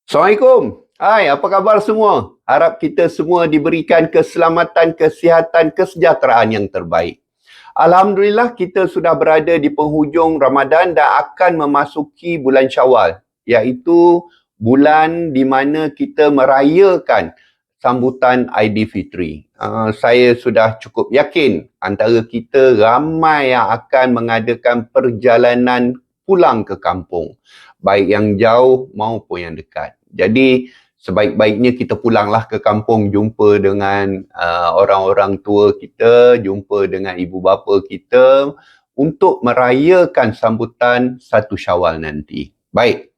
Assalamualaikum. Hai, apa khabar semua? Harap kita semua diberikan keselamatan, kesihatan, kesejahteraan yang terbaik. Alhamdulillah kita sudah berada di penghujung Ramadan dan akan memasuki bulan Syawal, iaitu bulan di mana kita merayakan sambutan Aidilfitri. Saya sudah cukup yakin antara kita ramai yang akan mengadakan perjalanan pulang ke kampung, baik yang jauh maupun yang dekat. Jadi sebaik-baiknya kita pulanglah ke kampung, jumpa dengan orang-orang tua kita, jumpa dengan ibu bapa kita untuk merayakan sambutan 1 Syawal nanti. Baik.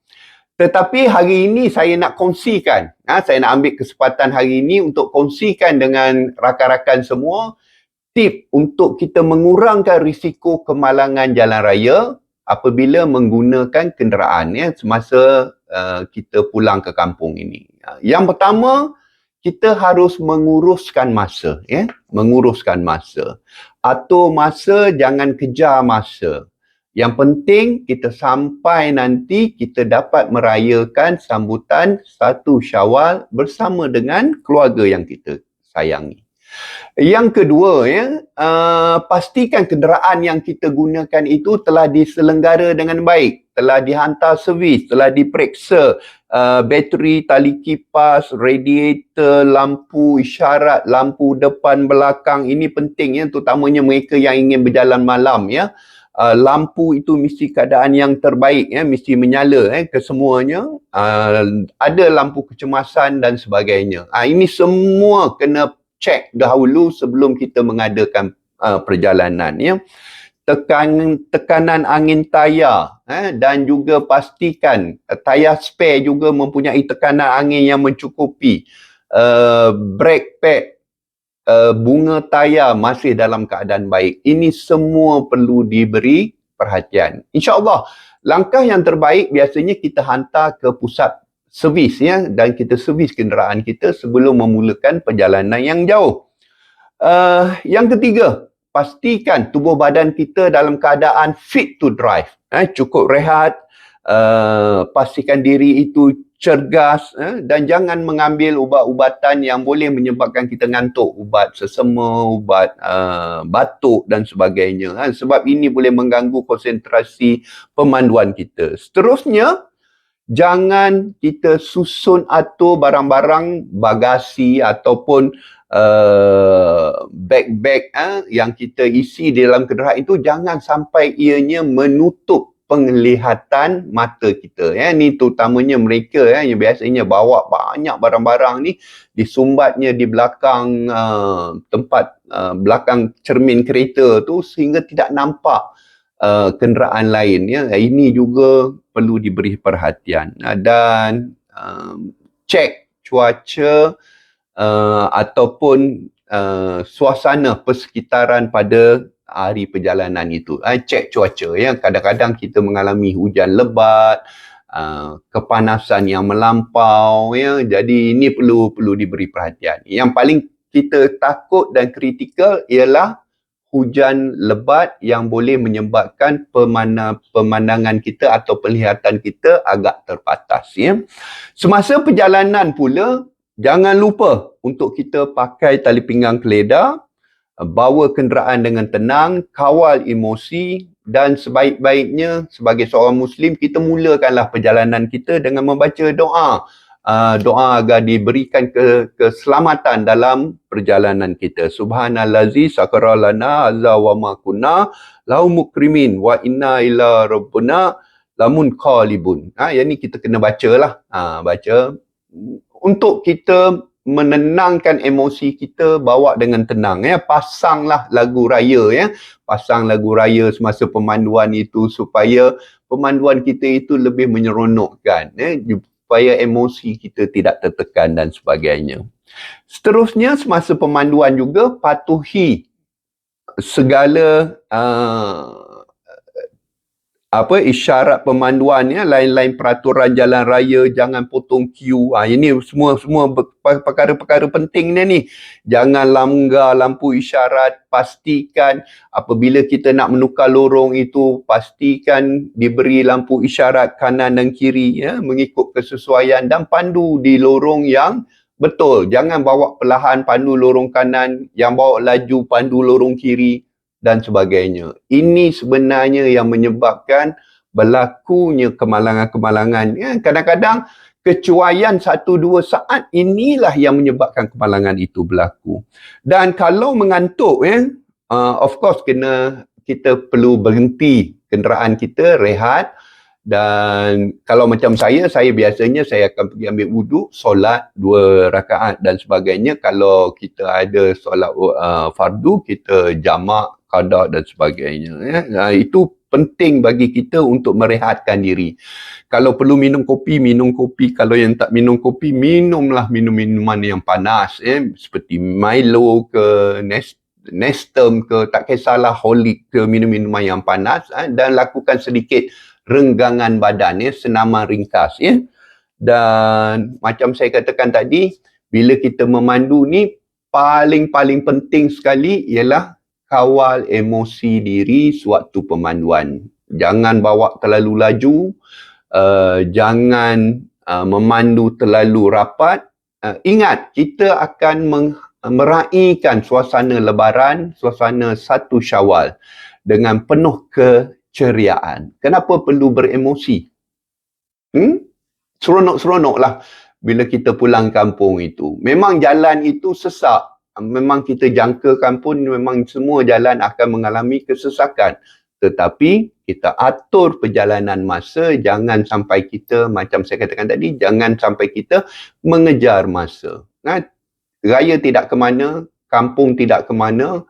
Tetapi hari ini saya nak kongsikan, saya nak ambil kesempatan hari ini untuk kongsikan dengan rakan-rakan semua tip untuk kita mengurangkan risiko kemalangan jalan raya apabila menggunakan kenderaan semasa kita pulang ke kampung ini. Yang pertama, kita harus menguruskan masa. Menguruskan masa. Atur masa, jangan kejar masa. Yang penting kita sampai nanti kita dapat merayakan sambutan 1 Syawal bersama dengan keluarga yang kita sayangi. Yang kedua, pastikan kenderaan yang kita gunakan itu telah diselenggara dengan baik, telah dihantar servis, telah diperiksa bateri, tali kipas, radiator, lampu isyarat, lampu depan belakang. Ini penting terutamanya mereka yang ingin berjalan malam lampu itu mesti keadaan yang terbaik mesti menyala kesemuanya. Ada lampu kecemasan dan sebagainya. Ini semua kena cek dahulu sebelum kita mengadakan perjalanan tekanan angin tayar dan juga pastikan tayar spare juga mempunyai tekanan angin yang mencukupi. Brake pad, bunga tayar masih dalam keadaan baik. Ini semua perlu diberi perhatian. InsyaAllah, langkah yang terbaik biasanya kita hantar ke pusat servis dan kita servis kenderaan kita sebelum memulakan perjalanan yang jauh. Yang ketiga, pastikan tubuh badan kita dalam keadaan fit to drive. Cukup rehat, pastikan diri itu cergas dan jangan mengambil ubat-ubatan yang boleh menyebabkan kita ngantuk, ubat sesama, ubat batuk dan sebagainya. Sebab ini boleh mengganggu konsentrasi pemanduan kita. Seterusnya, jangan kita susun atur barang-barang bagasi ataupun beg-beg yang kita isi di dalam kenderaan itu jangan sampai ianya menutup penglihatan mata kita. Ni terutamanya mereka yang biasanya bawa banyak barang-barang ni disumbatnya di belakang tempat belakang cermin kereta tu sehingga tidak nampak kenderaan lain. Ini juga perlu diberi perhatian. Dan cek cuaca ataupun suasana persekitaran pada hari perjalanan itu. Cek cuaca. Kadang-kadang kita mengalami hujan lebat, kepanasan yang melampau. Jadi ini perlu diberi perhatian. Yang paling kita takut dan kritikal ialah hujan lebat yang boleh menyebabkan pemandangan kita atau penglihatan kita agak terbatas. Semasa perjalanan pula, jangan lupa untuk kita pakai tali pinggang keledar, bawa kenderaan dengan tenang, kawal emosi dan sebaik-baiknya sebagai seorang Muslim, kita mulakanlah perjalanan kita dengan membaca doa. Doa agar diberikan keselamatan dalam perjalanan kita. Subhanallazi sakhara lana hadza wa ma kunna lahu mukrimin wa inna ila rabbuna lamunqalibun. Yang ni kita kena bacalah. Baca untuk kita menenangkan emosi kita, bawa dengan tenang. Pasanglah lagu raya. Pasang lagu raya semasa pemanduan itu supaya pemanduan kita itu lebih menyeronokkan. Supaya emosi kita tidak tertekan dan sebagainya. Seterusnya, semasa pemanduan juga patuhi segala isyarat pemanduan ya, lain-lain peraturan jalan raya, jangan potong queue. Ini semua perkara-perkara penting ni. Jangan langgar lampu isyarat, pastikan apabila kita nak menukar lorong itu, pastikan diberi lampu isyarat kanan dan kiri ya, mengikut kesesuaian, dan pandu di lorong yang betul. Jangan bawa perlahan pandu lorong kanan, yang bawa laju pandu lorong kiri dan sebagainya. Ini sebenarnya yang menyebabkan berlakunya kemalangan-kemalangan. Ya, kadang-kadang kecuaian 1-2 saat inilah yang menyebabkan kemalangan itu berlaku. Dan kalau mengantuk, of course kita perlu berhenti kenderaan kita, rehat. Dan kalau macam saya biasanya saya akan pergi ambil wuduk, solat 2 rakaat dan sebagainya. Kalau kita ada solat fardu, kita jamak, qada dan sebagainya. Itu penting bagi kita untuk merehatkan diri. Kalau perlu minum kopi, minum kopi. Kalau yang tak minum kopi, minumlah minuman yang panas. Seperti Milo ke, Nestum ke, tak kisahlah, Horlicks ke, minum-minuman yang panas. Dan lakukan sedikit renggangan badan, senaman ringkas. Dan macam saya katakan tadi, bila kita memandu ni, paling penting sekali ialah kawal emosi diri sewaktu pemanduan. Jangan bawa terlalu laju, jangan memandu terlalu rapat. Ingat, kita akan meraihkan suasana Lebaran, suasana 1 Syawal dengan penuh keceriaan. Kenapa perlu beremosi? Seronok-seronoklah bila kita pulang kampung itu. Memang jalan itu sesak. Memang kita jangkakan pun memang semua jalan akan mengalami kesesakan. Tetapi kita atur perjalanan masa, jangan sampai kita, macam saya katakan tadi, jangan sampai kita mengejar masa. Raya tidak ke mana, kampung tidak ke mana,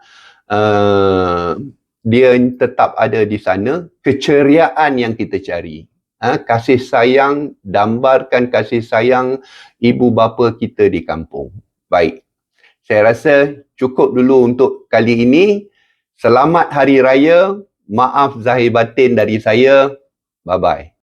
dia tetap ada di sana. Keceriaan yang kita cari. Kasih sayang, dambarkan kasih sayang ibu bapa kita di kampung. Baik. Saya rasa cukup dulu untuk kali ini. Selamat Hari Raya. Maaf zahir batin dari saya. Bye-bye.